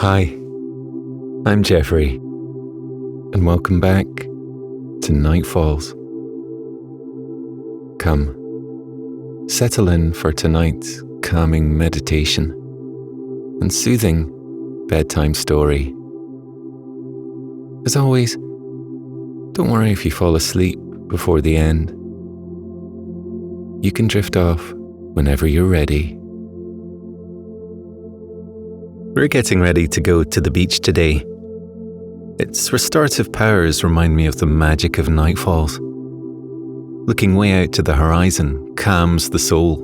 Hi, I'm Geoffrey, and welcome back to Night Falls. Come, settle in for tonight's calming meditation and soothing bedtime story. As always, don't worry if you fall asleep before the end. You can drift off whenever you're ready. We're getting ready to go to the beach today. Its restorative powers remind me of the magic of nightfalls. Looking way out to the horizon calms the soul.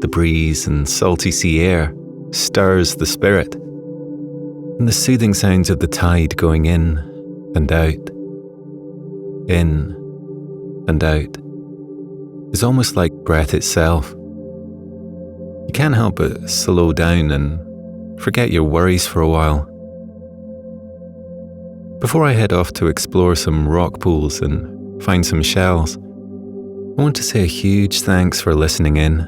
The breeze and salty sea air stirs the spirit. And the soothing sounds of the tide going in and out is almost like breath itself. You can't help but slow down and forget your worries for a while. Before I head off to explore some rock pools and find some shells, I want to say a huge thanks for listening in.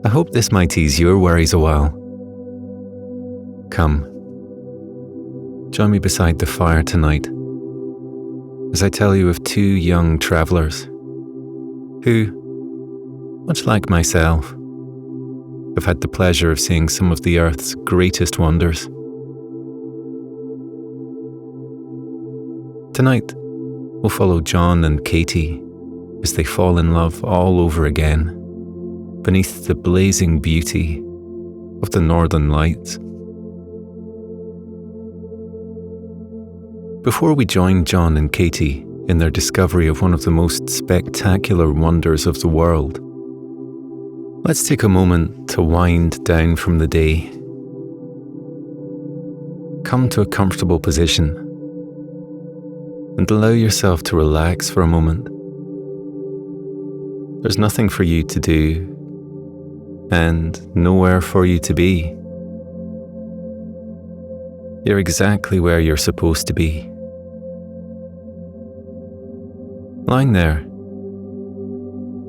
I hope this might ease your worries a while. Come, join me beside the fire tonight as I tell you of two young travellers who, much like myself, have had the pleasure of seeing some of the Earth's greatest wonders. Tonight, we'll follow John and Katie as they fall in love all over again beneath the blazing beauty of the Northern Lights. Before we join John and Katie in their discovery of one of the most spectacular wonders of the world, let's take a moment to wind down from the day. Come to a comfortable position and allow yourself to relax for a moment. There's nothing for you to do and nowhere for you to be. You're exactly where you're supposed to be. Lying there,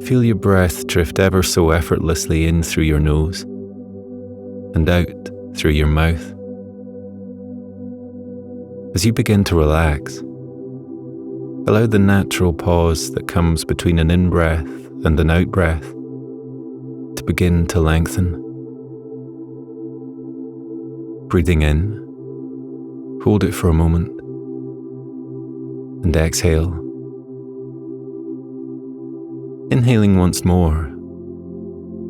feel your breath drift ever so effortlessly in through your nose and out through your mouth. As you begin to relax, allow the natural pause that comes between an in-breath and an out-breath to begin to lengthen. Breathing in, hold it for a moment, and exhale. Inhaling once more,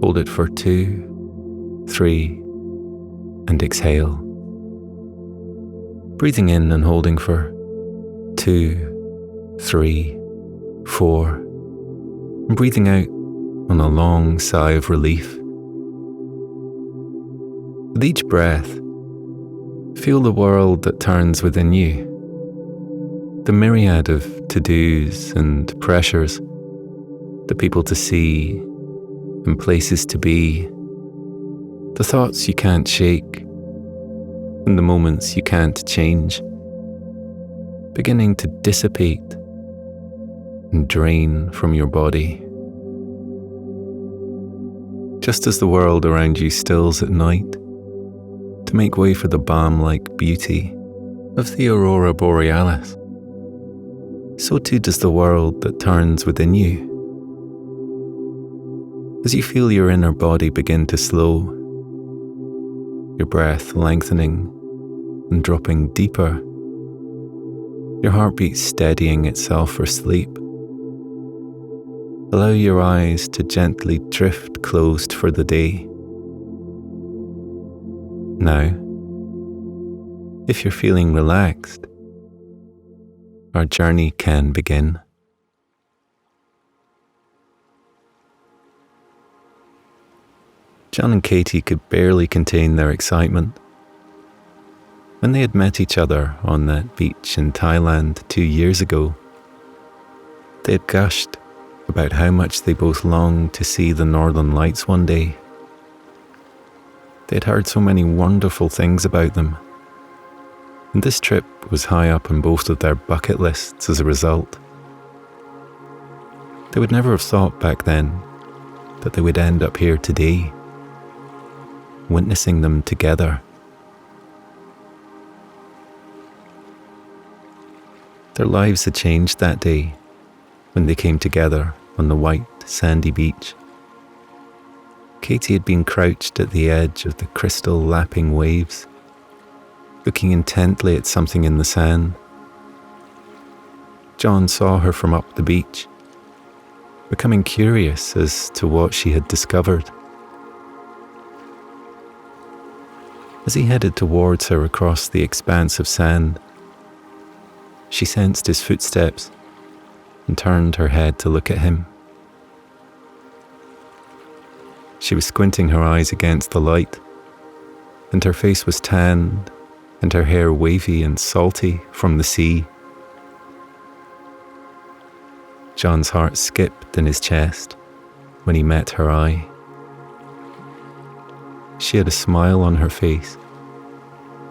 hold it for 2, 3, and exhale. Breathing in and holding for 2, 3, 4, and breathing out on a long sigh of relief. With each breath, feel the world that turns within you, the myriad of to-dos and pressures, the people to see and places to be, the thoughts you can't shake and the moments you can't change, beginning to dissipate and drain from your body. Just as the world around you stills at night to make way for the balm-like beauty of the aurora borealis, so too does the world that turns within you. As you feel your inner body begin to slow, your breath lengthening and dropping deeper, your heartbeat steadying itself for sleep, allow your eyes to gently drift closed for the day. Now, if you're feeling relaxed, our journey can begin. John and Katie could barely contain their excitement. When they had met each other on that beach in Thailand 2 years ago, they had gushed about how much they both longed to see the Northern Lights one day. They had heard so many wonderful things about them, and this trip was high up on both of their bucket lists as a result. They would never have thought back then that they would end up here today, witnessing them together Their lives had changed that day when they came together on the white, sandy beach. Katie had been crouched at the edge of the crystal lapping waves, looking intently at something in the sand. John saw her from up the beach, becoming curious as to what she had discovered. As he headed towards her across the expanse of sand, she sensed his footsteps and turned her head to look at him. She was squinting her eyes against the light, and her face was tanned and her hair wavy and salty from the sea. John's heart skipped in his chest when he met her eye. She had a smile on her face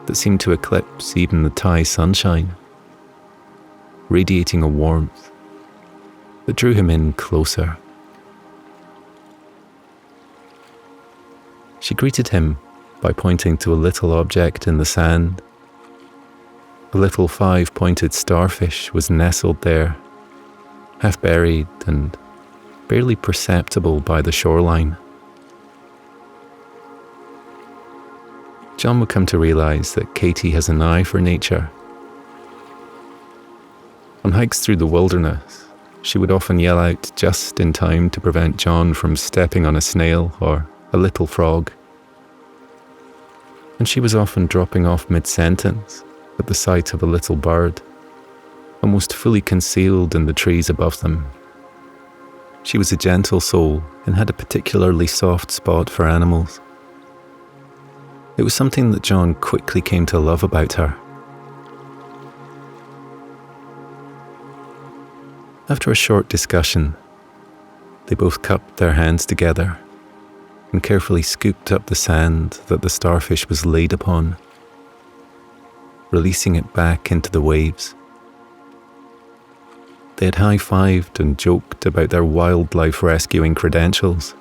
that seemed to eclipse even the Thai sunshine, radiating a warmth that drew him in closer. She greeted him by pointing to a little object in the sand. A little 5-pointed starfish was nestled there, half buried and barely perceptible by the shoreline. John would come to realize that Katie has an eye for nature. On hikes through the wilderness, she would often yell out just in time to prevent John from stepping on a snail or a little frog. And she was often dropping off mid-sentence at the sight of a little bird, almost fully concealed in the trees above them. She was a gentle soul and had a particularly soft spot for animals. It was something that John quickly came to love about her. After a short discussion, they both cupped their hands together and carefully scooped up the sand that the starfish was laid upon, releasing it back into the waves. They had high-fived and joked about their wildlife rescuing credentials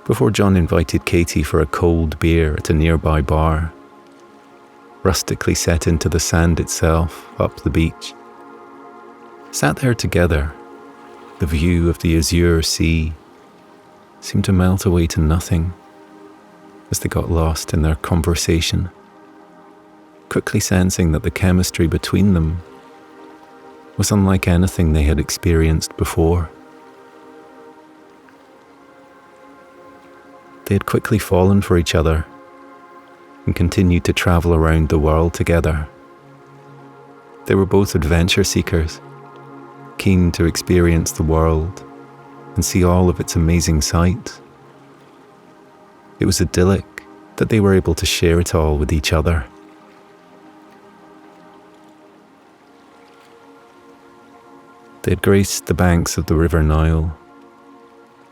before John invited Katie for a cold beer at a nearby bar, rustically set into the sand itself up the beach. Sat there together, the view of the azure sea seemed to melt away to nothing as they got lost in their conversation, quickly sensing that the chemistry between them was unlike anything they had experienced before. They had quickly fallen for each other and continued to travel around the world together. They were both adventure seekers, keen to experience the world and see all of its amazing sights. It was idyllic that they were able to share it all with each other. They had graced the banks of the River Nile,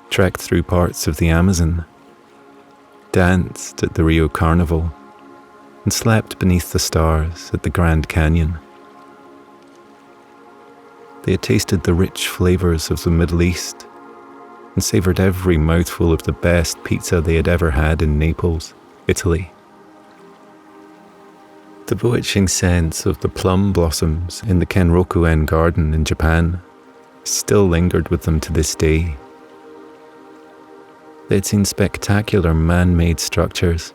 trekked through parts of the Amazon, danced at the Rio Carnival, and slept beneath the stars at the Grand Canyon. They had tasted the rich flavors of the Middle East and savored every mouthful of the best pizza they had ever had in Naples, Italy. The bewitching sense of the plum blossoms in the Kenrokuen garden in Japan still lingered with them to this day. They had seen spectacular man-made structures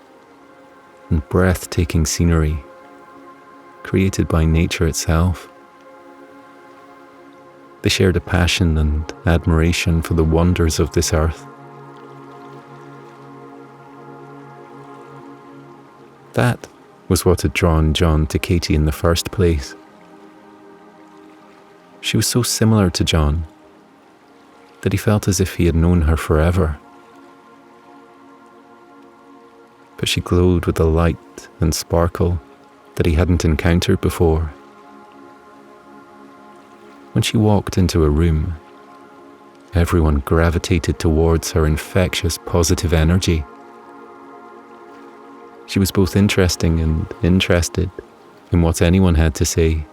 and breathtaking scenery created by nature itself. They shared a passion and admiration for the wonders of this earth. That was what had drawn John to Katie in the first place. She was so similar to John that he felt as if he had known her forever. But she glowed with a light and sparkle that he hadn't encountered before. When she walked into a room, everyone gravitated towards her infectious positive energy. She was both interesting and interested in what anyone had to say.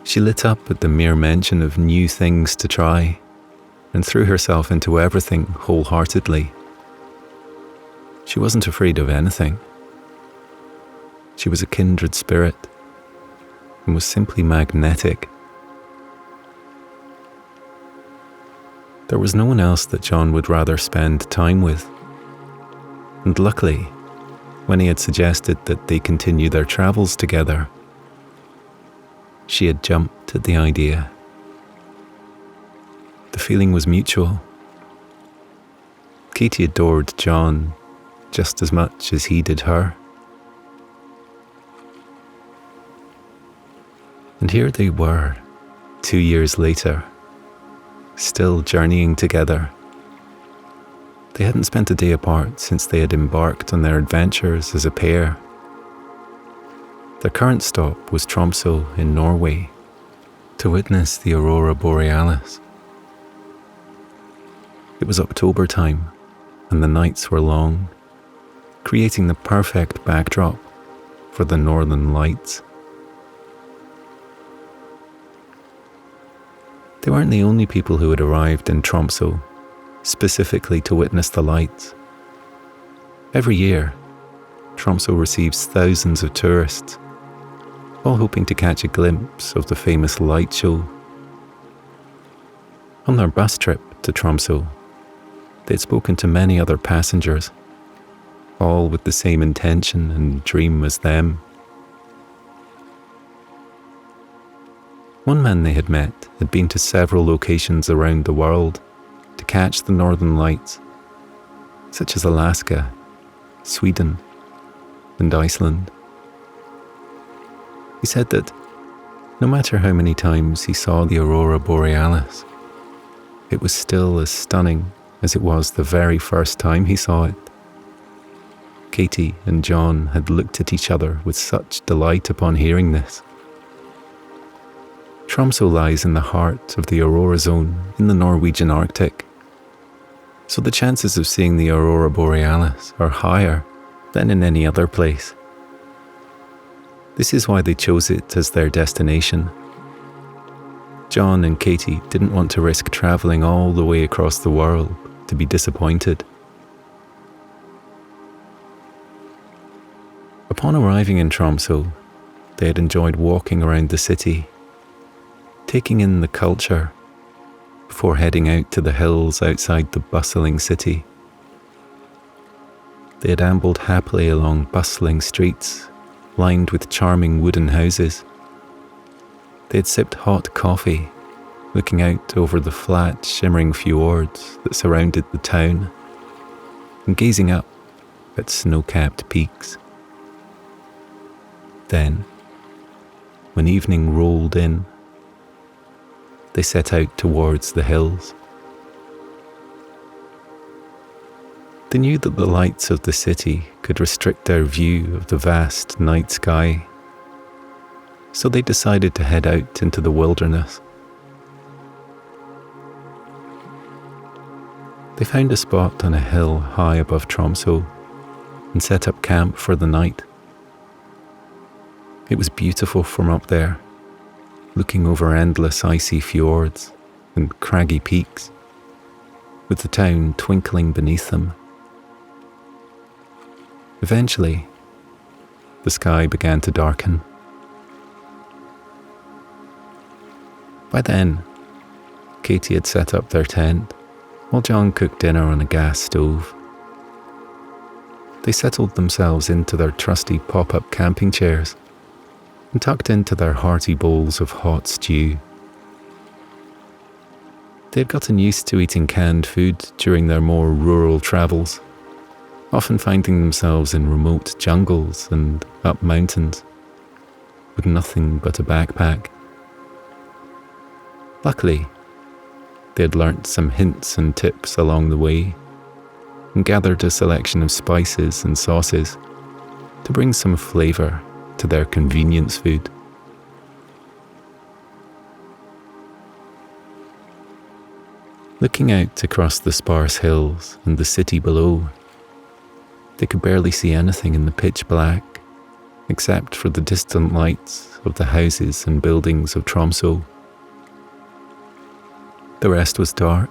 She lit up at the mere mention of new things to try and threw herself into everything wholeheartedly. She wasn't afraid of anything. She was a kindred spirit, and was simply magnetic. There was no one else that John would rather spend time with. And luckily, when he had suggested that they continue their travels together, she had jumped at the idea. The feeling was mutual. Katie adored John just as much as he did her. And here they were, 2 years later, still journeying together. They hadn't spent a day apart since they had embarked on their adventures as a pair. Their current stop was Tromsø in Norway, to witness the aurora borealis. It was October time, and the nights were long, creating the perfect backdrop for the northern lights. They weren't the only people who had arrived in Tromsø specifically to witness the lights. Every year, Tromsø receives thousands of tourists, all hoping to catch a glimpse of the famous light show. On their bus trip to Tromsø, they had spoken to many other passengers, all with the same intention and dream as them. One man they had met had been to several locations around the world to catch the northern lights, such as Alaska, Sweden, and Iceland. He said that no matter how many times he saw the aurora borealis, it was still as stunning as it was the very first time he saw it. Katie and John had looked at each other with such delight upon hearing this. Tromsø lies in the heart of the aurora zone in the Norwegian Arctic, so the chances of seeing the aurora borealis are higher than in any other place. This is why they chose it as their destination. John and Katie didn't want to risk travelling all the way across the world to be disappointed. Upon arriving in Tromsø, they had enjoyed walking around the city, taking in the culture, before heading out to the hills outside the bustling city. They had ambled happily along bustling streets, lined with charming wooden houses. They had sipped hot coffee, looking out over the flat, shimmering fjords that surrounded the town, and gazing up at snow-capped peaks. Then, when evening rolled in, they set out towards the hills. They knew that the lights of the city could restrict their view of the vast night sky, so they decided to head out into the wilderness. They found a spot on a hill high above Tromsø and set up camp for the night. It was beautiful from up there, looking over endless icy fjords and craggy peaks, with the town twinkling beneath them. Eventually, the sky began to darken. By then, Katie had set up their tent, while John cooked dinner on a gas stove. They settled themselves into their trusty pop-up camping chairs and tucked into their hearty bowls of hot stew. They had gotten used to eating canned food during their more rural travels, often finding themselves in remote jungles and up mountains, with nothing but a backpack. Luckily, they had learnt some hints and tips along the way, and gathered a selection of spices and sauces to bring some flavour to their convenience food. Looking out across the sparse hills and the city below, they could barely see anything in the pitch black, except for the distant lights of the houses and buildings of Tromsø. The rest was dark,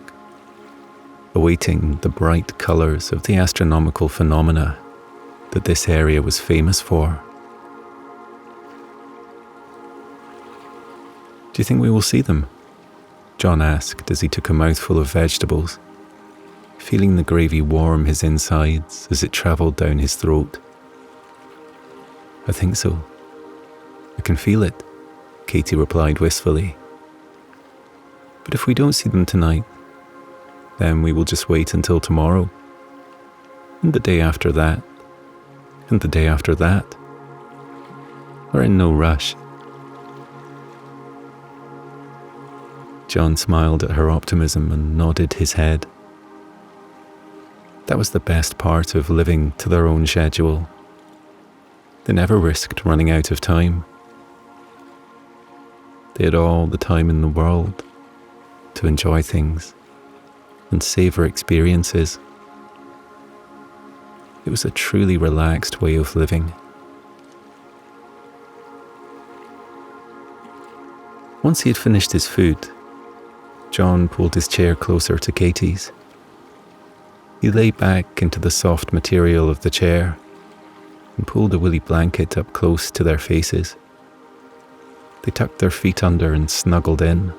awaiting the bright colours of the astronomical phenomena that this area was famous for. Do you think we will see them? John asked as he took a mouthful of vegetables, feeling the gravy warm his insides as it travelled down his throat. I think so. I can feel it, Katie replied wistfully. But if we don't see them tonight, then we will just wait until tomorrow, and the day after that, and the day after that. We're in no rush. John smiled at her optimism and nodded his head. That was the best part of living to their own schedule. They never risked running out of time. They had all the time in the world to enjoy things and savor experiences. It was a truly relaxed way of living. Once he had finished his food, John pulled his chair closer to Katie's. He lay back into the soft material of the chair and pulled a woolly blanket up close to their faces. They tucked their feet under and snuggled in.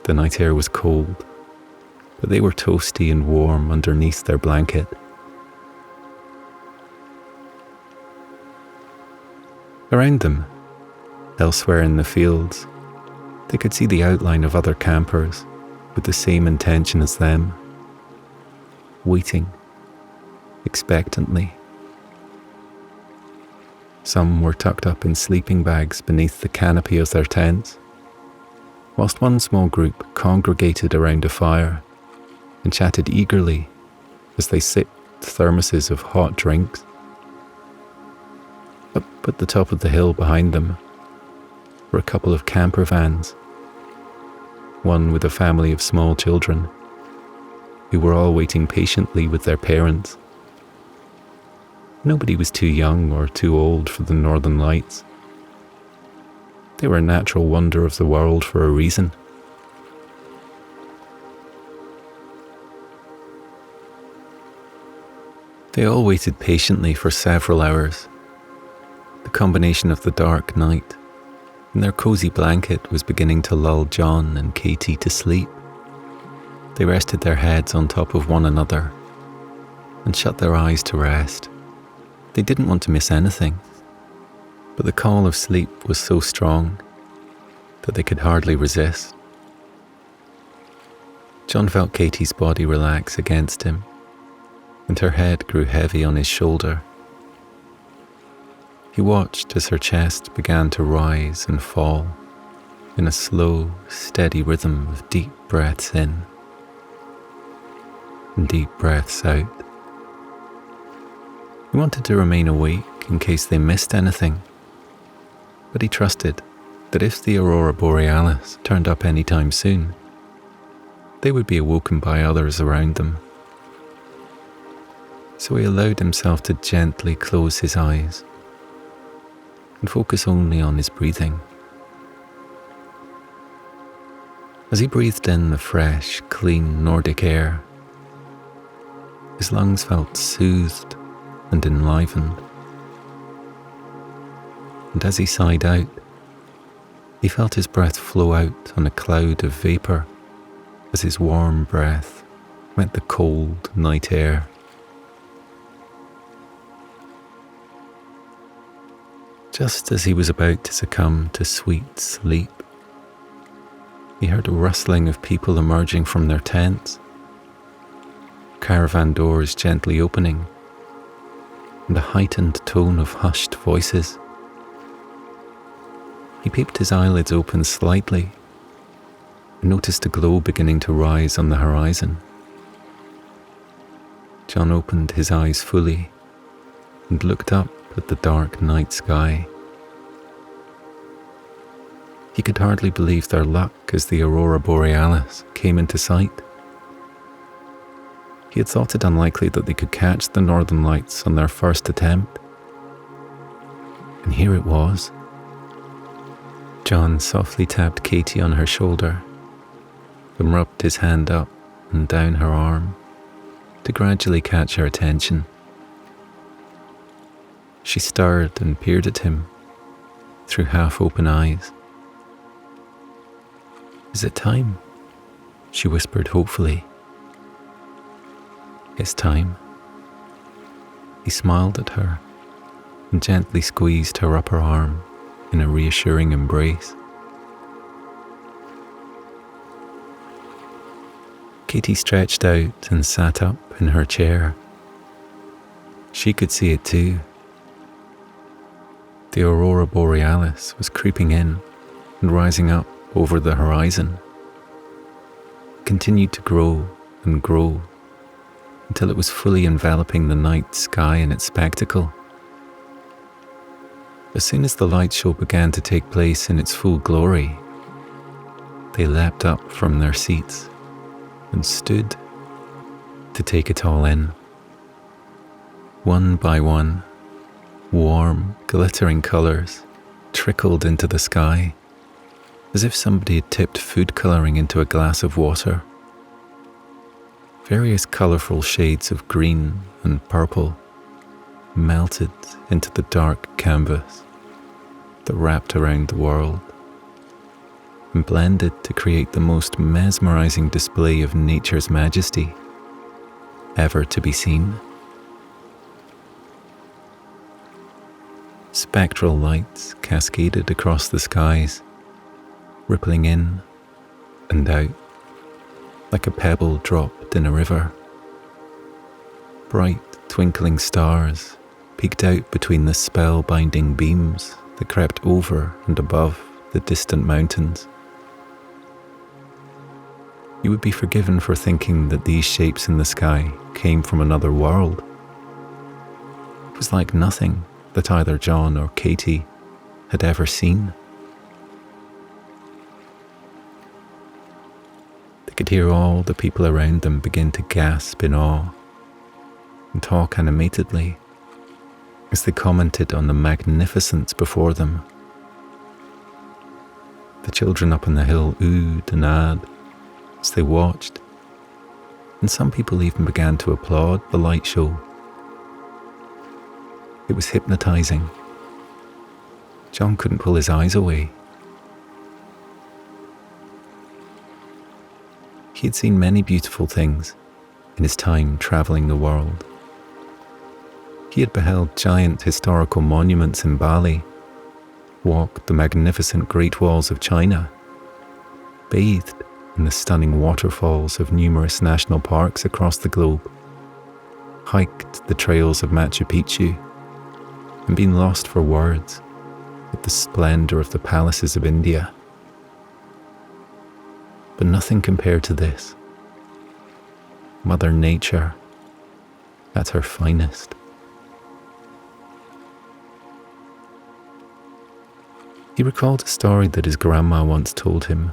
The night air was cold, but they were toasty and warm underneath their blanket. Around them, elsewhere in the fields, they could see the outline of other campers with the same intention as them, waiting expectantly. Some were tucked up in sleeping bags beneath the canopy of their tents, whilst one small group congregated around a fire and chatted eagerly as they sipped thermoses of hot drinks. Up at the top of the hill behind them were a couple of camper vans, one with a family of small children, who were all waiting patiently with their parents. Nobody was too young or too old for the Northern Lights. They were a natural wonder of the world for a reason. They all waited patiently for several hours. The combination of the dark night and their cozy blanket was beginning to lull John and Katie to sleep. They rested their heads on top of one another and shut their eyes to rest. They didn't want to miss anything, but the call of sleep was so strong that they could hardly resist. John felt Katie's body relax against him, and her head grew heavy on his shoulder. He watched as her chest began to rise and fall in a slow, steady rhythm of deep breaths in and deep breaths out. He wanted to remain awake in case they missed anything, but he trusted that if the aurora borealis turned up anytime soon, they would be awoken by others around them. So he allowed himself to gently close his eyes and focus only on his breathing. As he breathed in the fresh, clean Nordic air, his lungs felt soothed and enlivened. And as he sighed out, he felt his breath flow out on a cloud of vapour as his warm breath met the cold night air. Just as he was about to succumb to sweet sleep, he heard a rustling of people emerging from their tents, caravan doors gently opening, and a heightened tone of hushed voices. He peeped his eyelids open slightly and noticed a glow beginning to rise on the horizon. John opened his eyes fully and looked up at the dark night sky. He could hardly believe their luck as the aurora borealis came into sight. He had thought it unlikely that they could catch the northern lights on their first attempt. And here it was. John softly tapped Katie on her shoulder and rubbed his hand up and down her arm to gradually catch her attention. She stirred and peered at him through half-open eyes. Is it time? She whispered hopefully. It's time. He smiled at her and gently squeezed her upper arm in a reassuring embrace. Katie stretched out and sat up in her chair. She could see it too. The aurora borealis was creeping in and rising up over the horizon. It continued to grow and grow until it was fully enveloping the night sky in its spectacle. As soon as the light show began to take place in its full glory, they leapt up from their seats and stood to take it all in. One by one, warm, glittering colours trickled into the sky, as if somebody had tipped food colouring into a glass of water. Various colourful shades of green and purple melted into the dark canvas that wrapped around the world and blended to create the most mesmerising display of nature's majesty ever to be seen. Spectral lights cascaded across the skies, rippling in and out like a pebble dropped in a river. Bright, twinkling stars peeked out between the spell-binding beams that crept over and above the distant mountains. You would be forgiven for thinking that these shapes in the sky came from another world. It was like nothing that either John or Katie had ever seen. They could hear all the people around them begin to gasp in awe and talk animatedly as they commented on the magnificence before them. The children up on the hill oohed and ahed as they watched, and some people even began to applaud the light show. It was hypnotizing. John couldn't pull his eyes away. He had seen many beautiful things in his time traveling the world. He had beheld giant historical monuments in Bali, walked the magnificent Great Walls of China, bathed in the stunning waterfalls of numerous national parks across the globe, hiked the trails of Machu Picchu, and been lost for words at the splendour of the palaces of India. But nothing compared to this. Mother Nature at her finest. He recalled a story that his grandma once told him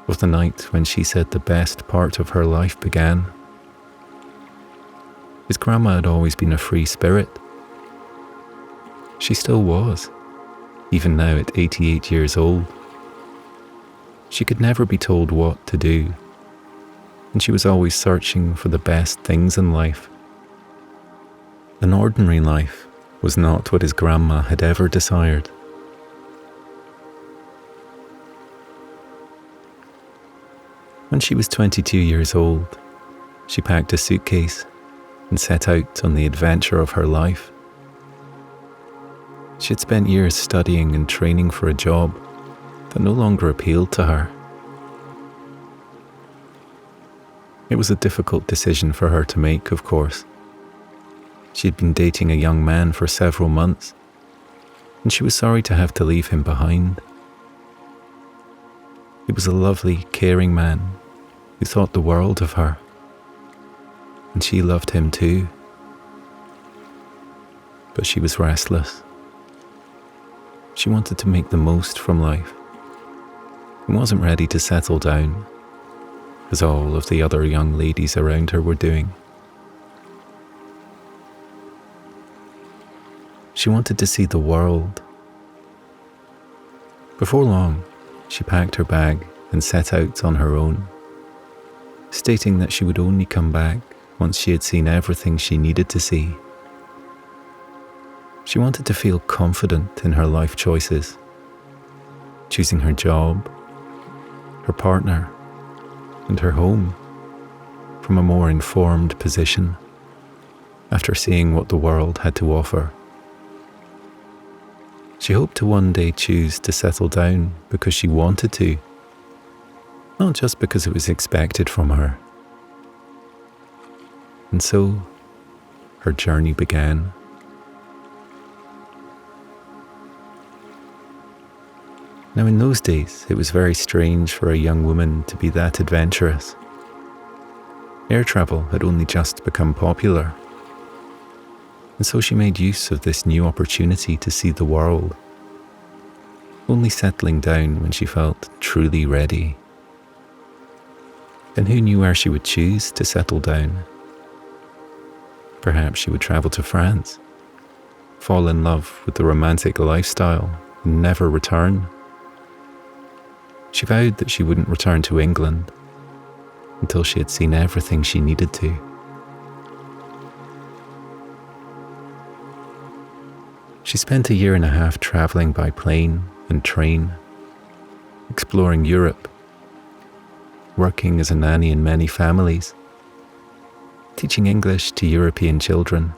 of the night when she said the best part of her life began. His grandma had always been a free spirit. She still was, even now at 88 years old. She could never be told what to do, and she was always searching for the best things in life. An ordinary life was not what his grandma had ever desired. When she was 22 years old, she packed a suitcase and set out on the adventure of her life. She had spent years studying and training for a job that no longer appealed to her. It was a difficult decision for her to make, of course. She had been dating a young man for several months, and she was sorry to have to leave him behind. He was a lovely, caring man who thought the world of her, and she loved him too. But she was restless. She wanted to make the most from life and wasn't ready to settle down, as all of the other young ladies around her were doing. She wanted to see the world. Before long, she packed her bag and set out on her own, stating that she would only come back once she had seen everything she needed to see. She wanted to feel confident in her life choices, choosing her job, her partner, and her home from a more informed position after seeing what the world had to offer. She hoped to one day choose to settle down because she wanted to, not just because it was expected from her. And so, her journey began. Now, in those days, it was very strange for a young woman to be that adventurous. Air travel had only just become popular, and so she made use of this new opportunity to see the world, only settling down when she felt truly ready. And who knew where she would choose to settle down? Perhaps she would travel to France, fall in love with the romantic lifestyle, and never return. She vowed that she wouldn't return to England until she had seen everything she needed to. She spent a year and a half traveling by plane and train, exploring Europe, working as a nanny in many families, teaching English to European children.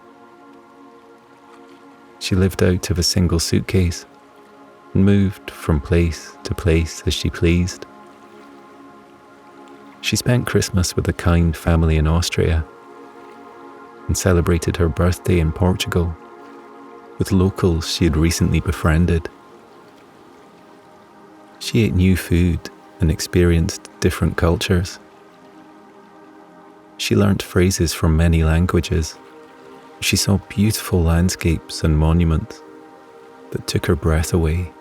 She lived out of a single suitcase and moved from place to place as she pleased. She spent Christmas with a kind family in Austria and celebrated her birthday in Portugal with locals she had recently befriended. She ate new food and experienced different cultures. She learnt phrases from many languages. She saw beautiful landscapes and monuments that took her breath away.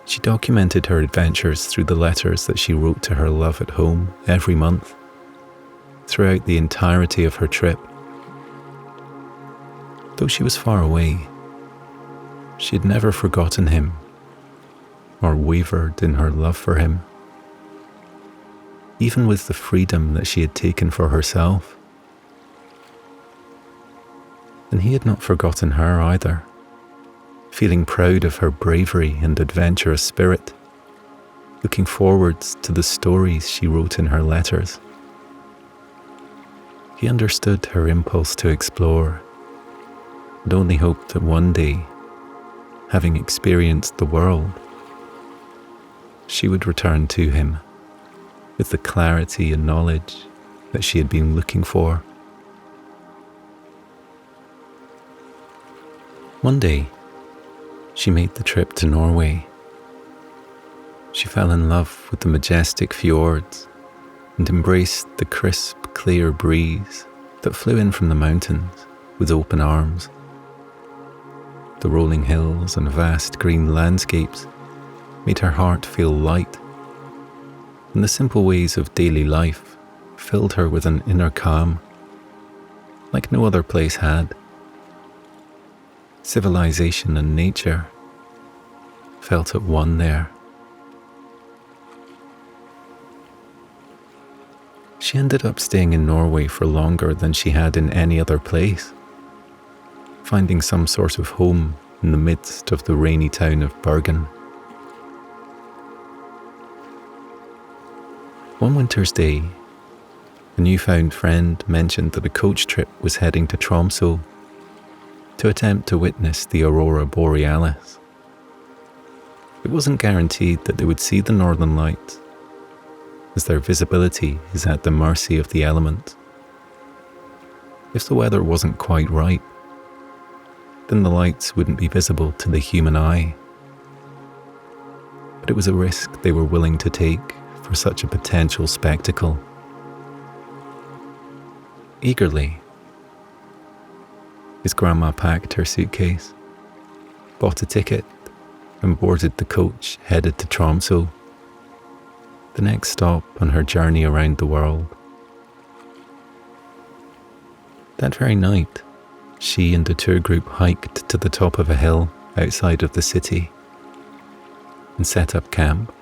She documented her adventures through the letters that she wrote to her love at home every month, throughout the entirety of her trip. Though she was far away, she had never forgotten him or wavered in her love for him, even with the freedom that she had taken for herself. And he had not forgotten her either, feeling proud of her bravery and adventurous spirit, looking forwards to the stories she wrote in her letters. He understood her impulse to explore and only hoped that one day, having experienced the world, she would return to him with the clarity and knowledge that she had been looking for. One day, she made the trip to Norway. She fell in love with the majestic fjords and embraced the crisp, clear breeze that flew in from the mountains with open arms. The rolling hills and vast green landscapes made her heart feel light, and the simple ways of daily life filled her with an inner calm like no other place had. Civilization and nature felt at one there. She ended up staying in Norway for longer than she had in any other place, finding some sort of home in the midst of the rainy town of Bergen. One winter's day, a newfound friend mentioned that a coach trip was heading to Tromsø to attempt to witness the aurora borealis. It wasn't guaranteed that they would see the northern lights, as their visibility is at the mercy of the elements. If the weather wasn't quite right, then the lights wouldn't be visible to the human eye. But it was a risk they were willing to take for such a potential spectacle. Eagerly, his grandma packed her suitcase, bought a ticket, and boarded the coach headed to Tromsø, the next stop on her journey around the world. That very night, she and the tour group hiked to the top of a hill outside of the city and set up camp.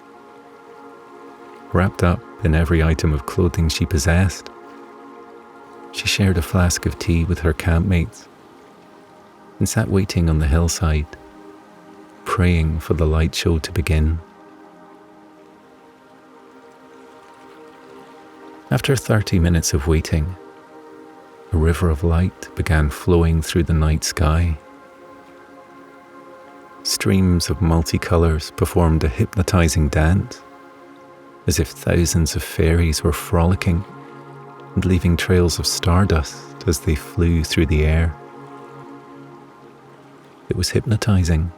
Wrapped up in every item of clothing she possessed, she shared a flask of tea with her campmates and sat waiting on the hillside, praying for the light show to begin. After 30 minutes of waiting, a river of light began flowing through the night sky. Streams of multicolours performed a hypnotizing dance, as if thousands of fairies were frolicking and leaving trails of stardust as they flew through the air. It was hypnotizing.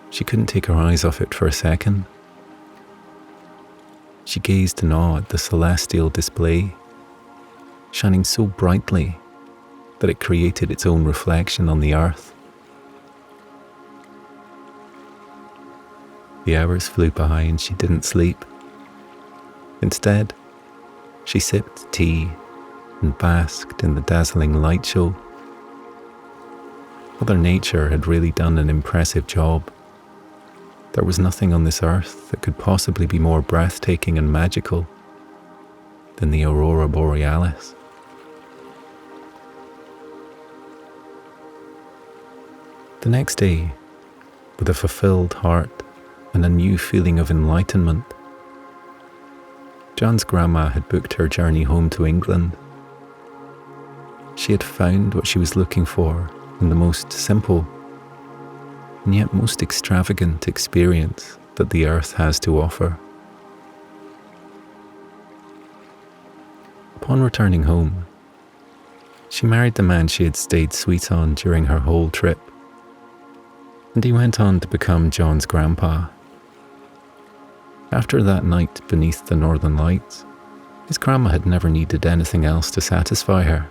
She couldn't take her eyes off it for a second. She gazed in awe at the celestial display, shining so brightly that it created its own reflection on the earth. The hours flew by and she didn't sleep. Instead, she sipped tea and basked in the dazzling light show. Mother Nature had really done an impressive job. There was nothing on this earth that could possibly be more breathtaking and magical than the aurora borealis. The next day, with a fulfilled heart and a new feeling of enlightenment, John's grandma had booked her journey home to England. She had found what she was looking for in the most simple and yet most extravagant experience that the earth has to offer. Upon returning home, she married the man she had stayed sweet on during her whole trip, and he went on to become John's grandpa. After that night beneath the northern lights, his grandma had never needed anything else to satisfy her.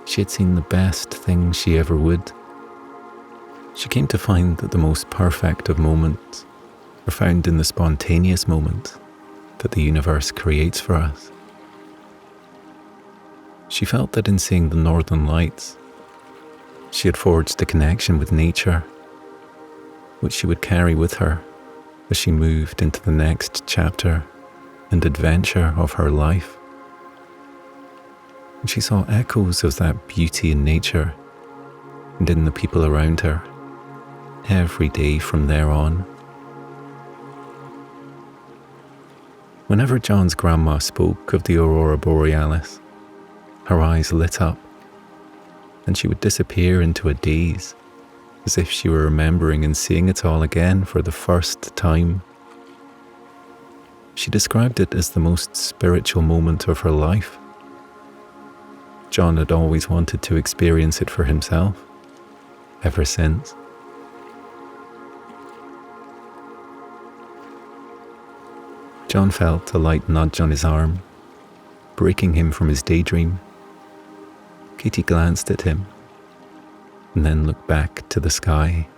She had seen the best thing she ever would. She came to find that the most perfect of moments are found in the spontaneous moments that the universe creates for us. She felt that in seeing the northern lights, she had forged a connection with nature, which she would carry with her as she moved into the next chapter and adventure of her life. And she saw echoes of that beauty in nature and in the people around her every day from there on. Whenever John's grandma spoke of the aurora borealis, her eyes lit up, and she would disappear into a daze, as if she were remembering and seeing it all again for the first time. She described it as the most spiritual moment of her life. John had always wanted to experience it for himself, ever since. John felt a light nudge on his arm, breaking him from his daydream. Katie glanced at him and then looked back to the sky.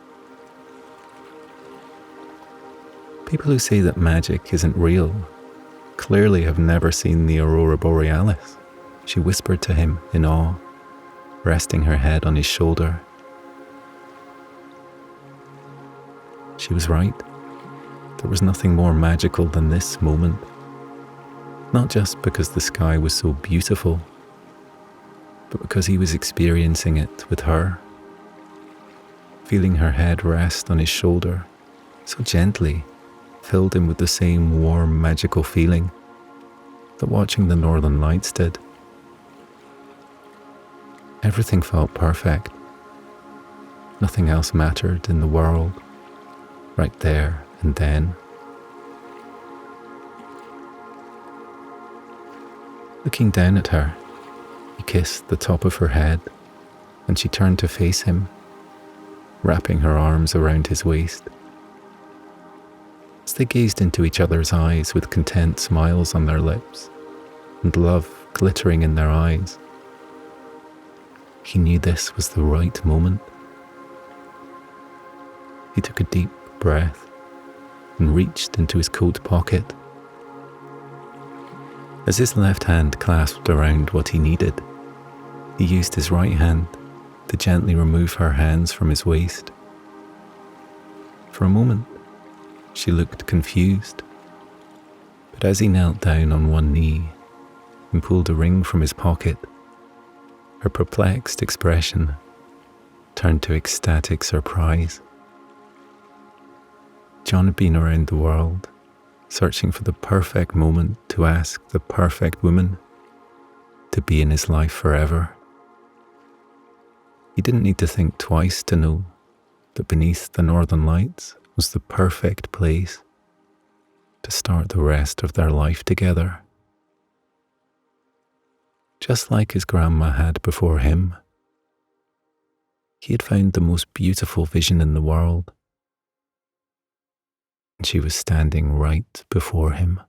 People who say that magic isn't real clearly have never seen the aurora borealis, she whispered to him in awe, resting her head on his shoulder. She was right. There was nothing more magical than this moment, not just because the sky was so beautiful, but because he was experiencing it with her. Feeling her head rest on his shoulder so gently filled him with the same warm, magical feeling that watching the northern lights did. Everything felt perfect. Nothing else mattered in the world, right there and then. Looking down at her, he kissed the top of her head, and she turned to face him, wrapping her arms around his waist. As they gazed into each other's eyes with content smiles on their lips and love glittering in their eyes, he knew this was the right moment. He took a deep breath and reached into his coat pocket. As his left hand clasped around what he needed, he used his right hand to gently remove her hands from his waist. For a moment, she looked confused, but as he knelt down on one knee and pulled a ring from his pocket, her perplexed expression turned to ecstatic surprise. John had been around the world searching for the perfect moment to ask the perfect woman to be in his life forever. He didn't need to think twice to know that beneath the northern lights was the perfect place to start the rest of their life together. Just like his grandma had before him, he had found the most beautiful vision in the world, and she was standing right before him.